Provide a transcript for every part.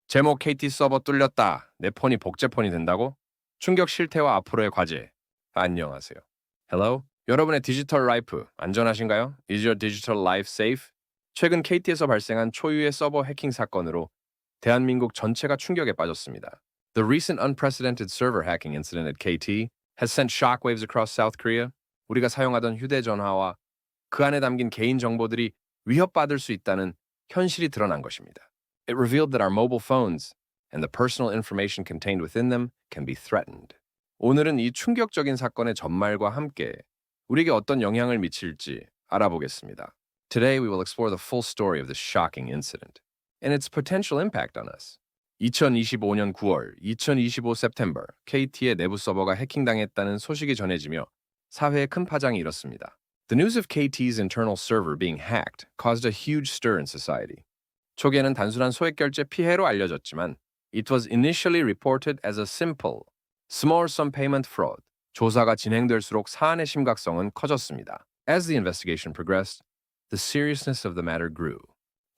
제목 KT 서버 뚫렸다. 내 폰이 복제폰이 된다고? 충격 실태와 앞으로의 과제. 안녕하세요. Hello? 여러분의 디지털 라이프 안전하신가요? Is your digital life safe? 최근 KT에서 발생한 초유의 서버 해킹 사건으로 대한민국 전체가 충격에 빠졌습니다. The recent unprecedented server hacking incident at KT has sent shockwaves across South Korea. 우리가 사용하던 휴대전화와 그 안에 담긴 개인 정보들이 위협받을 수 있다는 현실이 드러난 것입니다. It revealed that our mobile phones and the personal information contained within them can be threatened. 오늘은 이 충격적인 사건의 전말과 함께 우리에게 어떤 영향을 미칠지 알아보겠습니다. Today we will explore the full story of this shocking incident and its potential impact on us. 2025년 9월, 2025 September, KT의 내부 서버가 해킹당했다는 소식이 전해지며 사회에 큰 파장이 일었습니다. The news of KT's internal server being hacked caused a huge stir in society. 초기에는 단순한 소액결제 피해로 알려졌지만 it was initially reported as a simple, small sum payment fraud. 조사가 진행될수록 사안의 심각성은 커졌습니다. As the investigation progressed, the seriousness of the matter grew.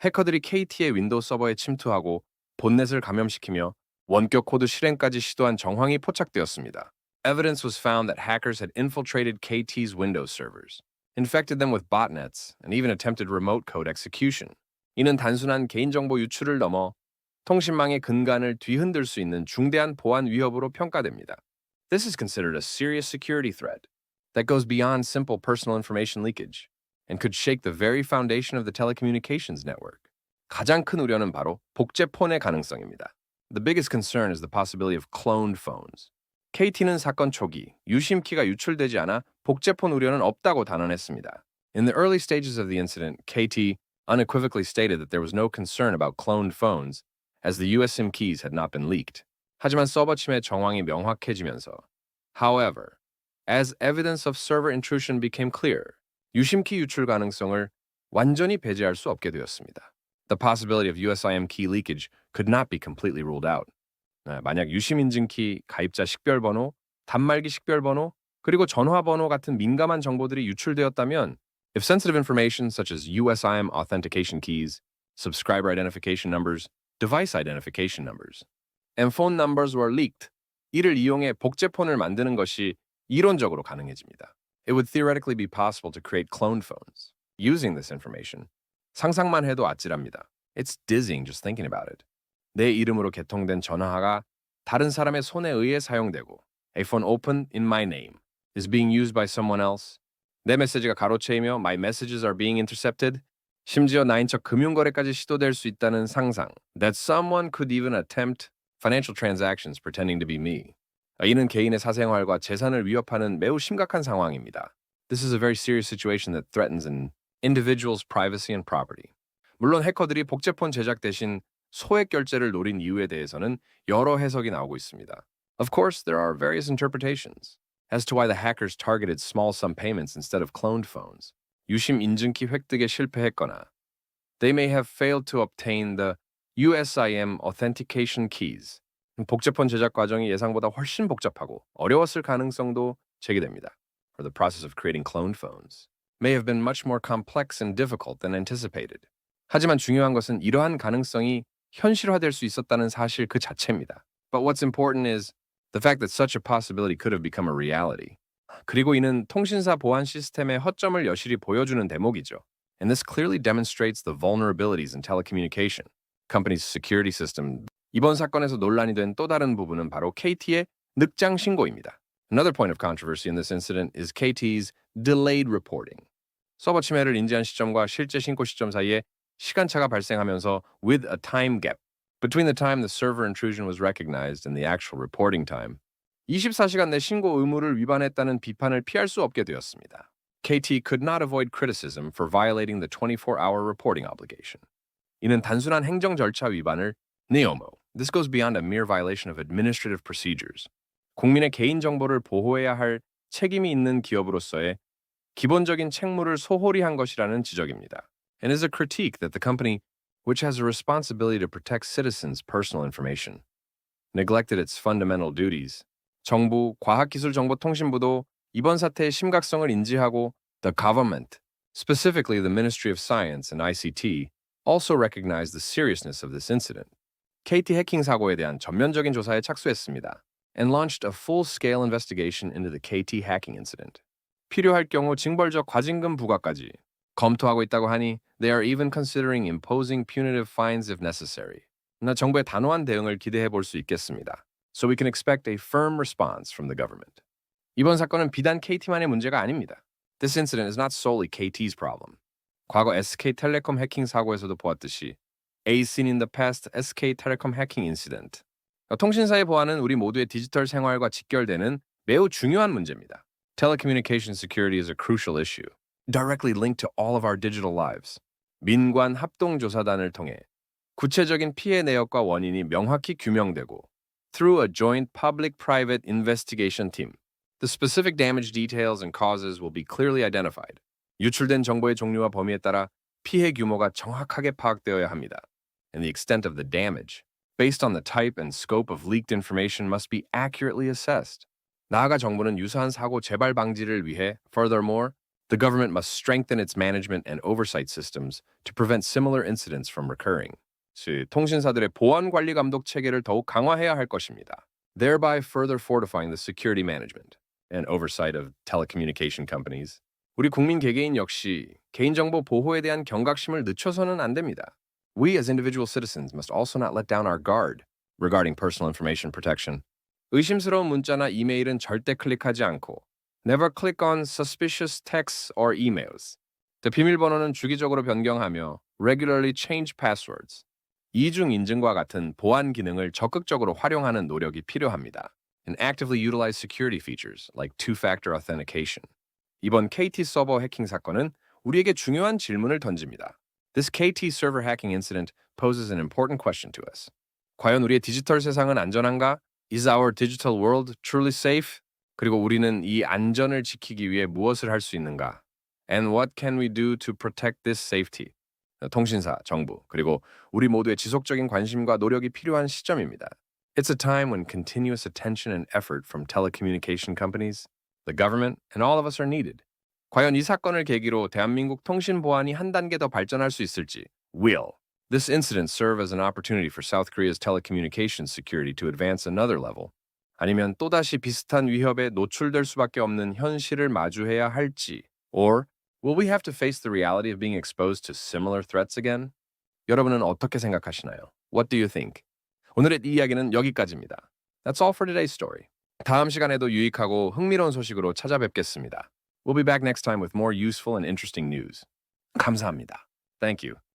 해커들이 KT의 윈도우 서버에 침투하고 본넷을 감염시키며 원격 코드 실행까지 시도한 정황이 포착되었습니다. Evidence was found that hackers had infiltrated KT's Windows servers, infected them with botnets, and even attempted remote code execution. 이는 단순한 개인정보 유출을 넘어 통신망의 근간을 뒤흔들 수 있는 중대한 보안 위협으로 평가됩니다. This is considered a serious security threat that goes beyond simple personal information leakage and could shake the very foundation of the telecommunications network. 가장 큰 우려는 바로 복제폰의 가능성입니다. The biggest concern is the possibility of cloned phones. KT는 사건 초기 유심키가 유출되지 않아 복제폰 우려는 없다고 단언했습니다. In the early stages of the incident, KT unequivocally stated that there was no concern about cloned phones as the US SIM keys had not been leaked. 하지만 서버 침해 정황이 명확해지면서 However, as evidence of server intrusion became clear, 유심키 유출 가능성을 완전히 배제할 수 없게 되었습니다. The possibility of USIM key leakage could not be completely ruled out. 만약 유심 인증키, 가입자 식별번호, 단말기 식별번호, 그리고 전화번호 같은 민감한 정보들이 유출되었다면 if sensitive information such as USIM authentication keys, subscriber identification numbers, device identification numbers, and phone numbers were leaked, 이를 이용해 복제폰을 만드는 것이 이론적으로 가능해집니다. It would theoretically be possible to create cloned phones. Using this information, 상상만 해도 아찔합니다. It's dizzying just thinking about it. 내 이름으로 개통된 전화가 다른 사람의 손에 의해 사용되고 A phone opened in my name is being used by someone else. 내 메시지가 가로채이며 My messages are being intercepted. 심지어 나인 척 금융거래까지 시도될 수 있다는 상상. That someone could even attempt financial transactions pretending to be me. 이는 개인의 사생활과 재산을 위협하는 매우 심각한 상황입니다. This is a very serious situation that threatens an individual's privacy and property. 물론 해커들이 복제폰 제작 대신 소액 결제를 노린 이유에 대해서는 여러 해석이 나오고 있습니다. Of course, there are various interpretations as to why the hackers targeted small sum payments instead of cloned phones. 유심 인증키 획득에 실패했거나 they may have failed to obtain the USIM authentication keys. 복제폰 제작 과정이 예상보다 훨씬 복잡하고 어려웠을 가능성도 제기됩니다. Or the process of creating cloned phones may have been much more complex and difficult than anticipated. 하지만 중요한 것은 이러한 가능성이 현실화될 수 있었다는 사실 그 자체입니다. But what's important is the fact that such a possibility could have become a reality. 그리고 이는 통신사 보안 시스템의 허점을 여실히 보여주는 대목이죠. And this clearly demonstrates the vulnerabilities in telecommunication. Company's security system. 이번 사건에서 논란이 된 또 다른 부분은 바로 KT의 늑장 신고입니다. Another point of controversy in this incident is KT's delayed reporting. 서버 침해를 인지한 시점과 실제 신고 시점 사이에 시간차가 발생하면서 with a time gap between the time the server intrusion was recognized and the actual reporting time. 24시간 내 신고 의무를 위반했다는 비판을 피할 수 없게 되었습니다. KT could not avoid criticism for violating the 24-hour reporting obligation. 이는 단순한 행정 절차 위반을 NEOMO. This goes beyond a mere violation of administrative procedures. 국민의 개인 정보를 보호해야 할 책임이 있는 기업으로서의 기본적인 책무를 소홀히 한 것이라는 지적입니다. And is a critique that the company, which has a responsibility to protect citizens' personal information, neglected its fundamental duties. 정부, 과학기술정보통신부도 이번 사태의 심각성을 인지하고 the government, specifically the Ministry of Science and ICT, also recognized the seriousness of this incident. KT 해킹 사고에 대한 전면적인 조사에 착수했습니다. And launched a full-scale investigation into the KT hacking incident. 필요할 경우 징벌적 과징금 부과까지 검토하고 있다고 하니 they are even considering imposing punitive fines if necessary. 나 정부의 단호한 대응을 기대해 볼 수 있겠습니다. So we can expect a firm response from the government. 이번 사건은 비단 KT만의 문제가 아닙니다. This incident is not solely KT's problem. 과거 SK텔레콤 해킹 사고에서도 보았듯이 A seen in the past SK텔레콤 hacking incident. 통신사의 보안은 우리 모두의 디지털 생활과 직결되는 매우 중요한 문제입니다. Telecommunication security is a crucial issue, directly linked to all of our digital lives. 민관 합동조사단을 통해 구체적인 피해 내역과 원인이 명확히 규명되고 through a joint public-private investigation team, the specific damage details and causes will be clearly identified. 유출된 정보의 종류와 범위에 따라 피해 규모가 정확하게 파악되어야 합니다. And the extent of the damage, based on the type and scope of leaked information, must be accurately assessed. 나아가 정부는 유사한 사고 재발 방지를 위해, furthermore, the government must strengthen its management and oversight systems to prevent similar incidents from recurring. 즉, 통신사들의 보안 관리 감독 체계를 더욱 강화해야 할 것입니다. Thereby further fortifying the security management and oversight of telecommunication companies. 우리 국민 개개인 역시 개인정보 보호에 대한 경각심을 늦춰서는 안 됩니다. We as individual citizens must also not let down our guard regarding personal information protection. 의심스러운 문자나 이메일은 절대 클릭하지 않고 Never click on suspicious texts or emails. 비밀번호는 주기적으로 변경하며 Regularly change passwords. 이중 인증과 같은 보안 기능을 적극적으로 활용하는 노력이 필요합니다. And actively utilize security features like two-factor authentication. 이번 KT 서버 해킹 사건은 우리에게 중요한 질문을 던집니다. This KT server hacking incident poses an important question to us. 과연 우리의 디지털 세상은 안전한가? Is our digital world truly safe? 그리고 우리는 이 안전을 지키기 위해 무엇을 할 수 있는가? And what can we do to protect this safety? 통신사, 정부, 그리고 우리 모두의 지속적인 관심과 노력이 필요한 시점입니다. It's a time when continuous attention and effort from telecommunication companies, the government, and all of us are needed. 과연 이 사건을 계기로 대한민국 통신 보안이 한 단계 더 발전할 수 있을지. Will this incident serve as an opportunity for South Korea's telecommunications security to advance another level? 아니면 또다시 비슷한 위협에 노출될 수밖에 없는 현실을 마주해야 할지. Or will we have to face the reality of being exposed to similar threats again? 여러분은 어떻게 생각하시나요? What do you think? 오늘의 이야기는 여기까지입니다. That's all for today's story. 다음 시간에도 유익하고 흥미로운 소식으로 찾아뵙겠습니다. We'll be back next time with more useful and interesting news. 감사합니다. Thank you.